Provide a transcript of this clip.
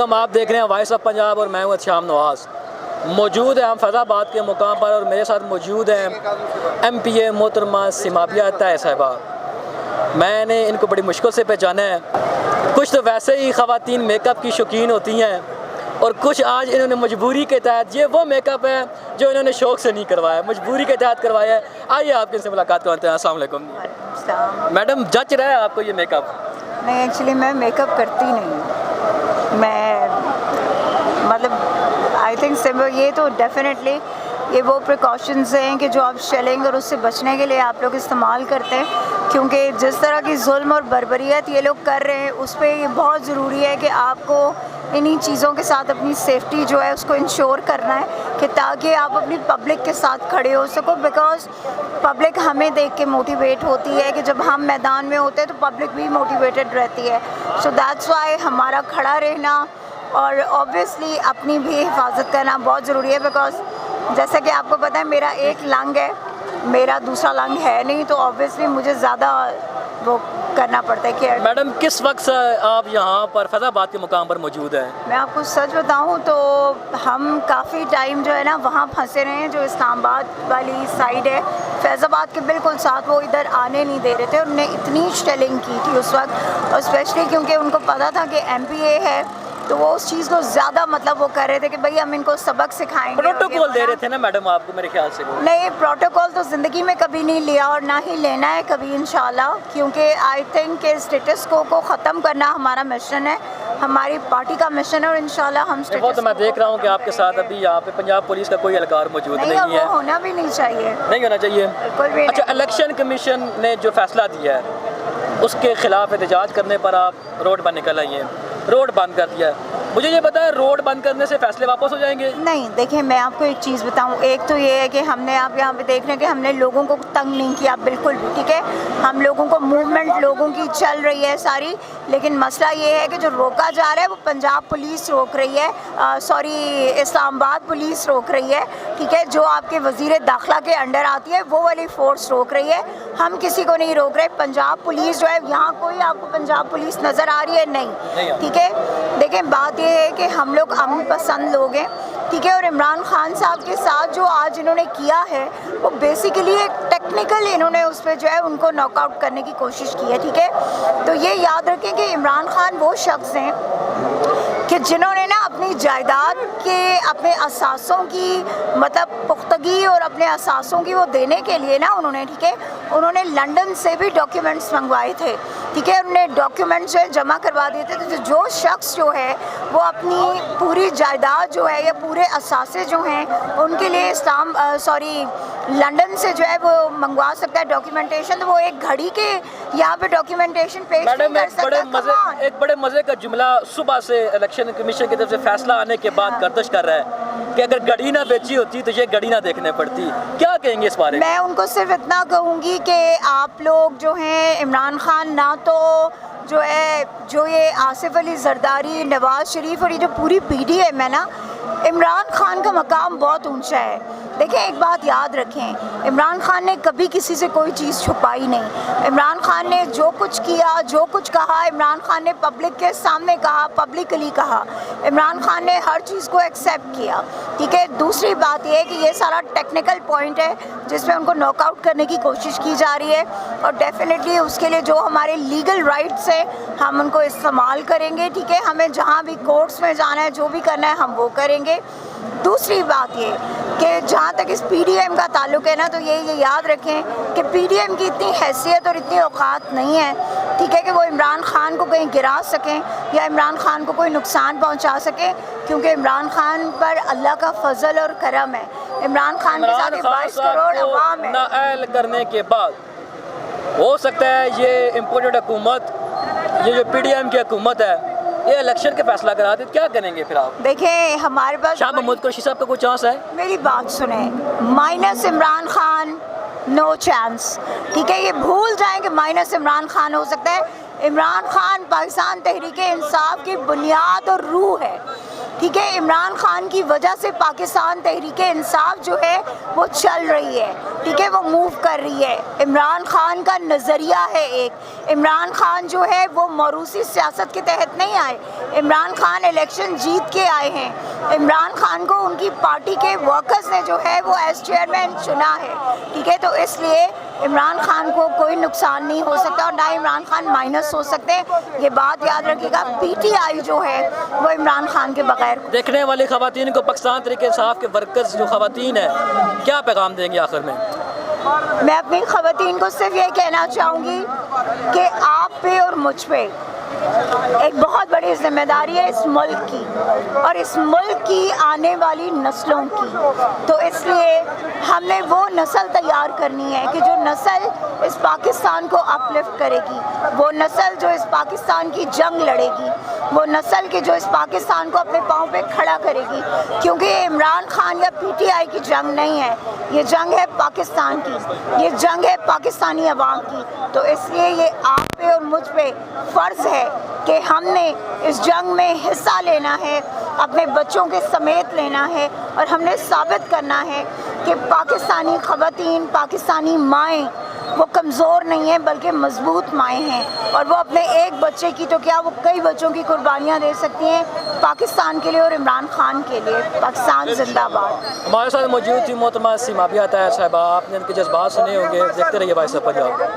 अस्सलामुअलैकुम, आप देख रहे हैं वॉइस ऑफ पंजाब और मैं हूं शाम नवाज़। मौजूद है हम फैज़ाबाद के मुकाम पर और मेरे साथ मौजूद हैं MPA मोहतरमा सिमाबिया तय साहिबा। मैंने इनको बड़ी मुश्किल से पहचाना है। कुछ तो वैसे ही ख़वातीन मेकअप की शौकीन होती हैं और कुछ आज इन्होंने मजबूरी के तहत, ये वो मेकअप है जो इन्होंने शौक़ से नहीं करवाया, मजबूरी के तहत करवाया है। आइए आपके इनसे मुलाकात करते हैं। अस्सलाम वालेकुम मैडम, जच रहा है आपको ये मेकअप? नहीं, एक्चुअली मैं मेकअप करती नहीं। मैं मतलब आई थिंक सिंपल, ये तो डेफिनेटली ये वो प्रिकॉशंस हैं कि जो आप शेलिंग और उससे बचने के लिए आप लोग इस्तेमाल करते हैं, क्योंकि जिस तरह की जुल्म और बर्बरियत ये लोग कर रहे हैं उस पर ये बहुत ज़रूरी है कि आपको इन्हीं चीज़ों के साथ अपनी सेफ्टी जो है उसको इंश्योर करना है कि ताकि आप अपनी पब्लिक के साथ खड़े हो सको। बिकॉज़ पब्लिक हमें देख के मोटिवेट होती है कि जब हम मैदान में होते हैं तो पब्लिक भी मोटिवेटेड रहती है। सो दैट्स वाई हमारा खड़ा रहना और ऑब्वियसली अपनी भी हिफाजत करना बहुत ज़रूरी है। बिकॉज़ जैसा कि आपको पता है मेरा एक लंग है, मेरा दूसरा लंग है नहीं, तो ऑब्वियसली मुझे ज़्यादा वो करना पड़ता है कि मैडम किस वक्त आप यहाँ पर फैज़ाबाद के मुकाम पर मौजूद हैं? मैं आपको सच बताऊँ तो हम काफ़ी टाइम जो है ना वहाँ फंसे रहे हैं, जो इस्लामाबाद वाली साइड है, फैज़ाबाद के बिल्कुल साथ, वो इधर आने नहीं दे रहे थे। उन्होंने इतनी शेलिंग की थी उस वक्त, और स्पेशली क्योंकि उनको पता था कि MPA है तो वो उस चीज़ को ज़्यादा मतलब वो कर रहे थे कि भाई हम इनको सबक सिखाएंगे। प्रोटोकॉल दे रहे थे ना मैडम आपको, मेरे ख्याल से? नहीं, प्रोटोकॉल तो ज़िंदगी में कभी नहीं लिया और ना ही लेना है कभी इंशाल्लाह, क्योंकि आई थिंक कि स्टेटस को ख़त्म करना हमारा मिशन है, हमारी पार्टी का मिशन है, और इंशाल्लाह हम वो तो मैं देख रहा हूँ कि आपके साथ अभी यहाँ पे पंजाब पुलिस का कोई एहलकार मौजूद नहीं है। वो होना भी नहीं चाहिए, नहीं होना चाहिए, बिल्कुल भी। अच्छा, इलेक्शन कमीशन ने जो फैसला दिया है उसके खिलाफ एहतजाज करने पर आप रोड पर निकल आई हैं, रोड बंद कर दिया है। मुझे ये बताएं, रोड बंद करने से फैसले वापस हो जाएंगे? नहीं, देखिए मैं आपको एक चीज़ बताऊं, एक तो ये है कि हमने, आप यहाँ पे देख रहे हैं कि हमने लोगों को तंग नहीं किया बिल्कुल भी, ठीक है। हम लोगों को मूवमेंट लोगों की चल रही है सारी, लेकिन मसला ये है कि जो रोका जा रहा है वो पंजाब पुलिस रोक रही है, सॉरी इस्लामाबाद पुलिस रोक रही है, ठीक है। जो आपके वज़ीर दाखिला के अंडर आती है वो वाली फोर्स रोक रही है, हम किसी को नहीं रोक रहे। पंजाब पुलिस जो है, यहाँ कोई आपको पंजाब पुलिस नज़र आ रही है? नहीं, ठीक है। देखें, बात ये है कि हम लोग अमन पसंद लोग हैं, ठीक है, और इमरान खान साहब के साथ जो आज इन्होंने किया है वो बेसिकली एक टेक्निकल, इन्होंने उस पर जो है उनको नॉकआउट करने की कोशिश की है, ठीक है। तो ये याद रखें कि इमरान खान वो शख्स हैं कि जिन्होंने ना अपनी जायदाद के अपने असासों की मतलब पुख्तगी और अपने असासों की वो देने के लिए ना उन्होंने, ठीक है, उन्होंने लंदन से भी डॉक्यूमेंट्स मंगवाए थे, ठीक है, उन्होंने डॉक्यूमेंट्स जो है जमा करवा दिए थे। तो जो शख्स जो है वो अपनी पूरी जायदाद जो है या पूरे असासे जो हैं उनके लिए लंदन से जो है वो मंगवा सकता है डॉक्यूमेंटेशन, तो वो एक घड़ी के यहाँ पे डॉक्यूमेंटेशन पेश नहीं कर सकता। एक बड़े मज़े का जुमला सुबह से इलेक्शन कमीशन की तरफ से फैसला आने के बाद गर्दिश कर रहा है कि अगर घड़ी ना बेची होती तो ये घड़ी ना देखने पड़ती। क्या कहेंगे इस बारे में? मैं उनको सिर्फ इतना कहूँगी कि आप लोग जो हैं, इमरान खान ना तो जो है, जो ये आसिफ अली जरदारी, नवाज शरीफ और ये जो पूरी PDM है ना, इमरान खान का मकाम बहुत ऊंचा है। देखिए एक बात याद रखें, इमरान खान ने कभी किसी से कोई चीज़ छुपाई नहीं। इमरान खान ने जो कुछ किया, जो कुछ कहा, इमरान खान ने पब्लिक के सामने कहा, पब्लिकली कहा। इमरान खान ने हर चीज़ को एक्सेप्ट किया, ठीक है। दूसरी बात यह है कि ये सारा टेक्निकल पॉइंट है जिसमें उनको नॉकआउट करने की कोशिश की जा रही है, और डेफिनेटली उसके लिए जो हमारे लीगल राइट्स हैं हम उनको इस्तेमाल करेंगे, ठीक है। हमें जहाँ भी कोर्ट्स में जाना है, जो भी करना है हम वो करेंगे। दूसरी बात ये कि जहाँ तक इस PDM का ताल्लुक़ है ना, तो ये याद रखें कि PDM की इतनी हैसियत और इतनी औकात नहीं है, ठीक है, कि वो इमरान खान को कहीं गिरा सकें या इमरान खान को कोई नुकसान पहुँचा सकें, क्योंकि इमरान खान पर अल्लाह का फजल और करम है। इमरान खान के साथ 22 करोड़ अवाम है। नाअहल करने के बाद हो सकता है ये इम्पोर्टेड हुकूमत, ये जो PDM की हुकूमत है, ये इलेक्शन के फैसला करा दे, क्या करेंगे फिर आप? देखें हमारे पास शाह महमूद कुरैशी साहब का कोई चांस है? मेरी बात सुने, minus Imran Khan no chance, ठीक है। ये भूल जाएं कि माइनस इमरान खान हो सकता है। इमरान खान पाकिस्तान तहरीक इंसाफ की बुनियाद और रूह है, ठीक है, इमरान खान की वजह से पाकिस्तान तहरीक इंसाफ जो है वो चल रही है, ठीक है, वो मूव कर रही है। इमरान खान का नज़रिया है एक, इमरान खान जो है वो मौरूसी सियासत के तहत नहीं आए, इमरान खान इलेक्शन जीत के आए हैं। इमरान खान को उनकी पार्टी के वर्कर्स ने जो है वो एज चेयरमैन चुना है, ठीक है, तो इसलिए इमरान खान को कोई नुकसान नहीं हो सकता और ना इमरान खान माइनस हो सकते। ये बात याद रखिएगा, पीटीआई जो है वो इमरान खान के बगैर। देखने वाली खवातीन को पाकिस्तान तरीके इंसाफ के वर्कर्स जो खवातीन हैं क्या पैगाम देंगे आखिर में? मैं अपनी खवातीन को सिर्फ ये कहना चाहूँगी कि आप पे और मुझ पे एक बहुत बड़ी जिम्मेदारी है इस मुल्क की और इस मुल्क की आने वाली नस्लों की। तो इसलिए हमने वो नस्ल तैयार करनी है कि जो नस्ल इस पाकिस्तान को अपलिफ्ट करेगी, वो नस्ल जो इस पाकिस्तान की जंग लड़ेगी, वो नस्ल के जो इस पाकिस्तान को अपने पाँव पे खड़ा करेगी। क्योंकि ये इमरान खान या पीटीआई की जंग नहीं है, ये जंग है पाकिस्तान की, ये जंग है पाकिस्तानी अवाम की। तो इसलिए ये आप पे और मुझ पे फ़र्ज़ है कि हमने इस जंग में हिस्सा लेना है, अपने बच्चों के समेत लेना है और हमने साबित करना है कि पाकिस्तानी ख़वातीन, पाकिस्तानी माएँ वो कमज़ोर नहीं हैं बल्कि मजबूत माएँ हैं और वो अपने एक बच्चे की तो क्या वो कई बच्चों की कुर्बानियाँ दे सकती हैं पाकिस्तान के लिए और इमरान खान के लिए। पाकिस्तान जिंदाबाद। हमारे साथ मौजूद थी मोहतरमा सिमाबिया ताहिर साहिबा, आपने उनके जज्बात सुने होंगे। देखते रहिए वॉइस ऑफ पंजाब।